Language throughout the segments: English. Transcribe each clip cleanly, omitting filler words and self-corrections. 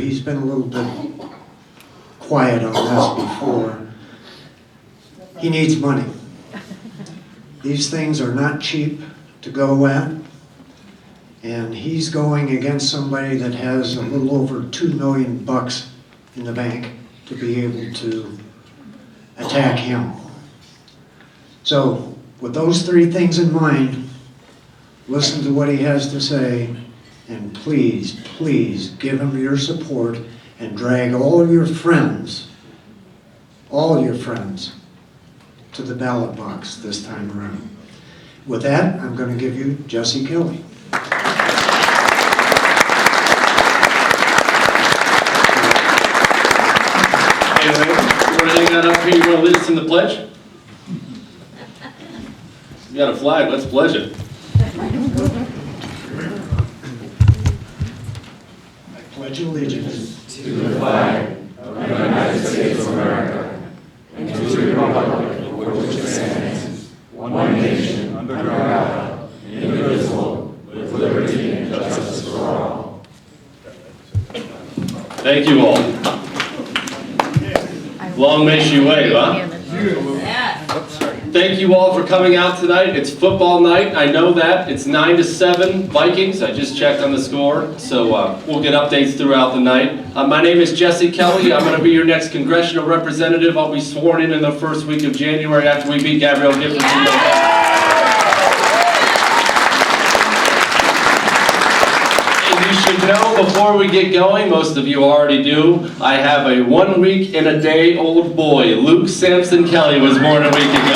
He's been a little bit quiet on this before. He needs money. These things are not cheap to go at, and he's going against somebody that has a little over $2 million in the bank to be able to attack him. So, with those three things in mind, listen to what he has to say, and please, please give him your support and drag all your friends, to the ballot box this time around. With that, I'm going to give you Jesse Kelly. Anyway, you want to hang that up here? You want to lead us in the pledge? You got a flag, let's pledge it. I pledge allegiance to the flag of the United States of America and to the republic for which it stands, one nation, under God, indivisible, with liberty and justice for all. Thank you all. Long may she wait, huh? Thank you all for coming out tonight. It's football night, I know that. It's 9-7 Vikings. I just checked on the score, so we'll get updates throughout the night. My name is Jesse Kelly. I'm going to be your next congressional representative. I'll be sworn in the first week of January after we beat Gabrielle Giffords. You should know before we get going, most of you already do, I have a 1 week and a day old boy. Luke Sampson Kelly was born a week ago.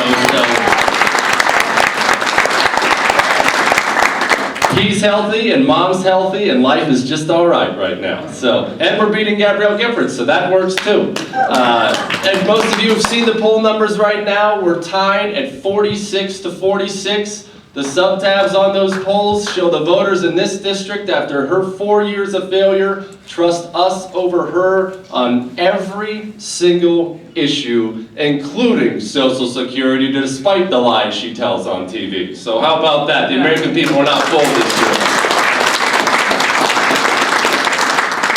So he's healthy and mom's healthy and life is just all right now. So, and we're beating Gabrielle Giffords, so that works too. And most of you have seen the poll numbers right now. We're tied at 46-46. The sub-tabs on those polls show the voters in this district, after her 4 years of failure, trust us over her on every single issue, including Social Security, despite the lies she tells on TV. So how about that? The American people are not fooled this year.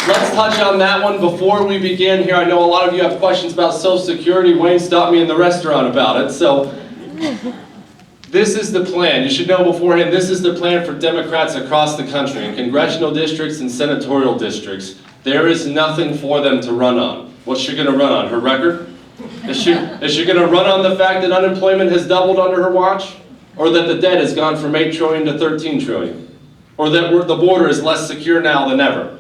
Let's touch on that one before we begin here. I know a lot of you have questions about Social Security. Wayne stopped me in the restaurant about it. So. This is the plan. You should know beforehand, this is the plan for Democrats across the country, in congressional districts and senatorial districts. There is nothing for them to run on. What's she going to run on? Her record? Is she going to run on the fact that unemployment has doubled under her watch? Or that the debt has gone from 8 trillion to 13 trillion? Or that the border is less secure now than ever?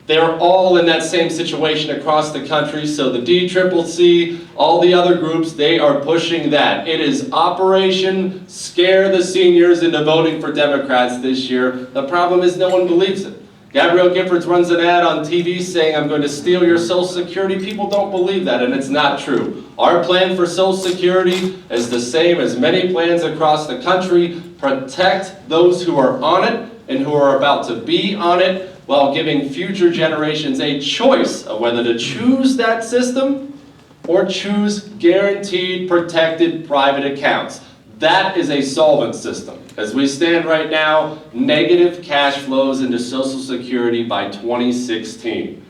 They're all in that same situation across the country, so the DCCC, all the other groups, they are pushing that. It is Operation Scare the Seniors into voting for Democrats this year. The problem is no one believes it. Gabrielle Giffords runs an ad on TV saying, "I'm going to steal your Social Security." People don't believe that, and it's not true. Our plan for Social Security is the same as many plans across the country. Protect those who are on it and who are about to be on it, while giving future generations a choice of whether to choose that system or choose guaranteed, protected private accounts. That is a solvent system. As we stand right now, negative cash flows into Social Security by 2016.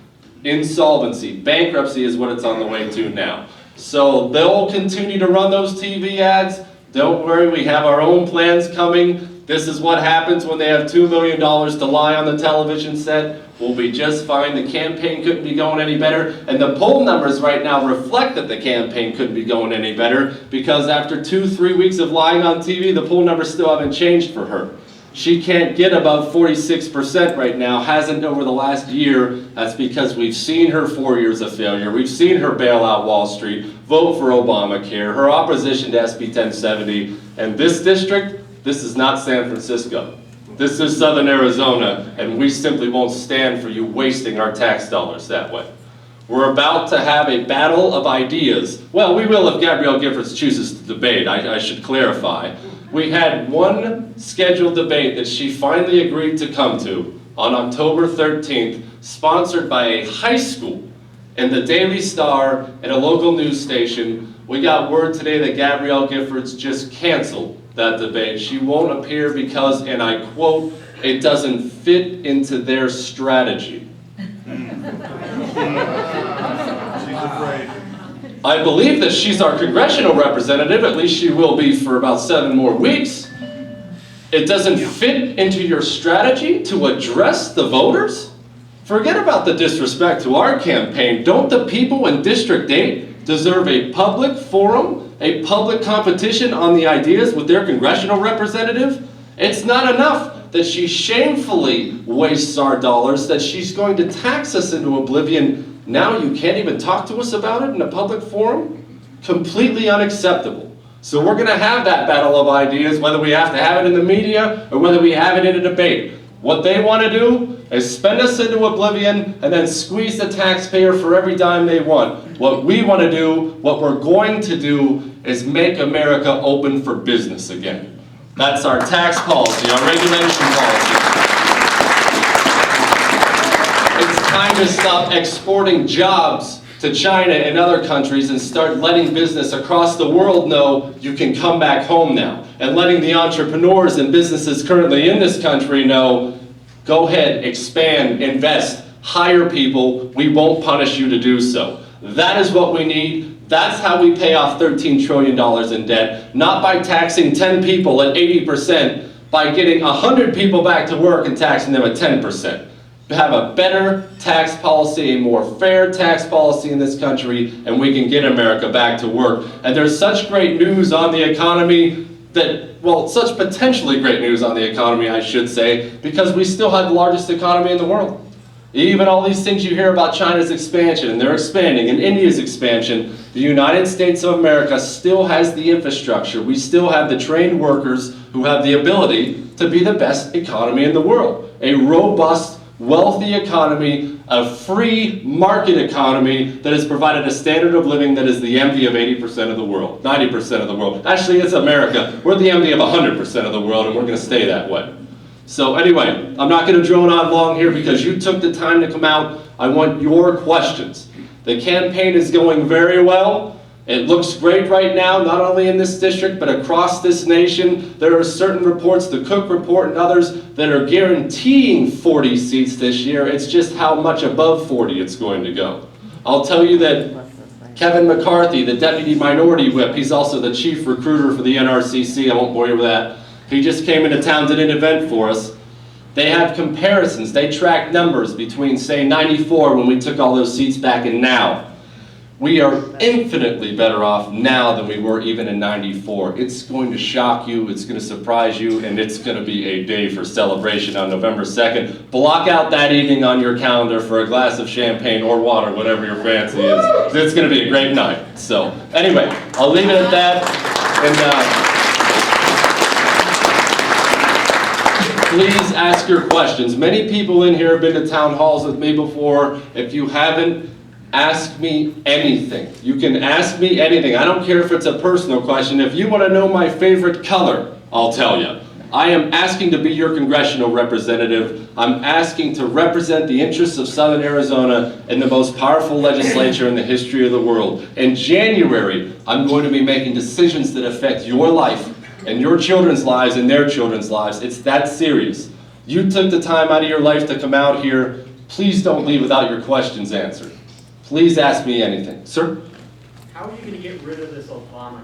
Insolvency, bankruptcy is what it's on the way to now. So they'll continue to run those TV ads. Don't worry, we have our own plans coming. This is what happens when they have $2 million to lie on the television set. We'll be just fine. The campaign couldn't be going any better. And the poll numbers right now reflect that the campaign couldn't be going any better, because after 2-3 weeks of lying on TV, the poll numbers still haven't changed for her. She can't get above 46% right now, hasn't over the last year. That's because we've seen her 4 years of failure. We've seen her bail out Wall Street, vote for Obamacare, her opposition to SB 1070, and this district, this is not San Francisco. This is Southern Arizona, and we simply won't stand for you wasting our tax dollars that way. We're about to have a battle of ideas. Well, we will if Gabrielle Giffords chooses to debate, I should clarify. We had one scheduled debate that she finally agreed to come to on October 13th, sponsored by a high school and the Daily Star and a local news station. We got word today that Gabrielle Giffords just canceled that debate. She won't appear because, and I quote, "it doesn't fit into their strategy." I believe that she's our congressional representative, at least she will be for about 7 more weeks. It doesn't fit into your strategy to address the voters? Forget about the disrespect to our campaign. Don't the people in District 8 deserve a public forum, a public competition on the ideas with their congressional representative? It's not enough that she shamefully wastes our dollars, that she's going to tax us into oblivion. Now you can't even talk to us about it in a public forum? Completely unacceptable. So we're going to have that battle of ideas, whether we have to have it in the media or whether we have it in a debate. What they want to do is spend us into oblivion and then squeeze the taxpayer for every dime they want. What we want to do, what we're going to do, is make America open for business again. That's our tax policy, our regulation policy. It's time to stop exporting jobs to China and other countries and start letting business across the world know you can come back home now. And letting the entrepreneurs and businesses currently in this country know, go ahead, expand, invest, hire people, we won't punish you to do so. That is what we need. That's how we pay off $13 trillion in debt, not by taxing 10 people at 80%, by getting 100 people back to work and taxing them at 10%. Have a better tax policy, a more fair tax policy in this country, and we can get America back to work. And there's such great news on the economy that, well, such potentially great news on the economy, I should say, because we still have the largest economy in the world. Even all these things you hear about China's expansion, and they're expanding, and India's expansion, the United States of America still has the infrastructure. We still have the trained workers who have the ability to be the best economy in the world. A robust, wealthy economy, a free market economy that has provided a standard of living that is the envy of 80% of the world, 90% of the world. Actually, it's America. We're the envy of 100% of the world, and we're going to stay that way. So anyway, I'm not going to drone on long here because you took the time to come out. I want your questions. The campaign is going very well. It looks great right now, not only in this district, but across this nation. There are certain reports, the Cook Report and others, that are guaranteeing 40 seats this year. It's just how much above 40 it's going to go. I'll tell you that Kevin McCarthy, the Deputy Minority Whip, he's also the Chief Recruiter for the NRCC. I won't bore you with that. He just came into town, did an event for us. They have comparisons. They track numbers between, say, 94, when we took all those seats back, and now. We are infinitely better off now than we were even in 94. It's going to shock you, it's going to surprise you, and it's going to be a day for celebration on November 2nd. Block out that evening on your calendar for a glass of champagne or water, whatever your fancy is. It's going to be a great night. So, anyway, I'll leave it at that. And please ask your questions. Many people in here have been to town halls with me before. If you haven't, ask me anything. You can ask me anything. I don't care if it's a personal question. If you want to know my favorite color, I'll tell you. I am asking to be your congressional representative. I'm asking to represent the interests of Southern Arizona in the most powerful legislature in the history of the world. In January, I'm going to be making decisions that affect your life and your children's lives and their children's lives. It's that serious. You took the time out of your life to come out here. Please don't leave without your questions answered. Please ask me anything. Sir? How are you going to get rid of this Obamacare?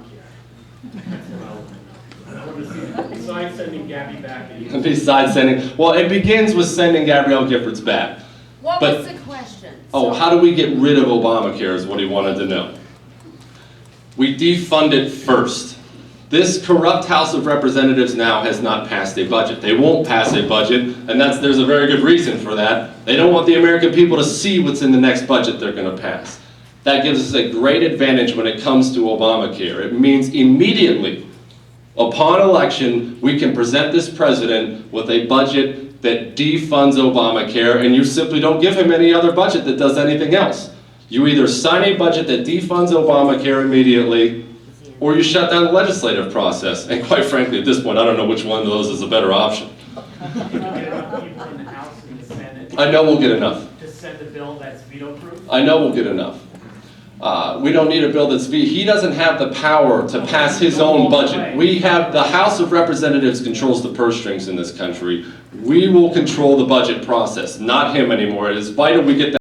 That's what I want to see. Besides sending Gabby back to you. Besides sending, well, it begins with sending Gabrielle Giffords back. What was the question? Oh, how do we get rid of Obamacare is what he wanted to know. We defund it first. This corrupt House of Representatives now has not passed a budget. They won't pass a budget, and there's a very good reason for that. They don't want the American people to see what's in the next budget they're going to pass. That gives us a great advantage when it comes to Obamacare. It means immediately, upon election, we can present this president with a budget that defunds Obamacare, and you simply don't give him any other budget that does anything else. You either sign a budget that defunds Obamacare immediately, or you shut down the legislative process. And quite frankly, at this point, I don't know which one of those is a better option. You can get enough people in the House and the Senate. I know we'll get enough. To send a bill that's veto-proof? I know we'll get enough. We don't need a bill that's he doesn't have the power to pass his own budget. We have, the House of Representatives controls the purse strings in this country. We will control the budget process, not him anymore. It is vital we get that.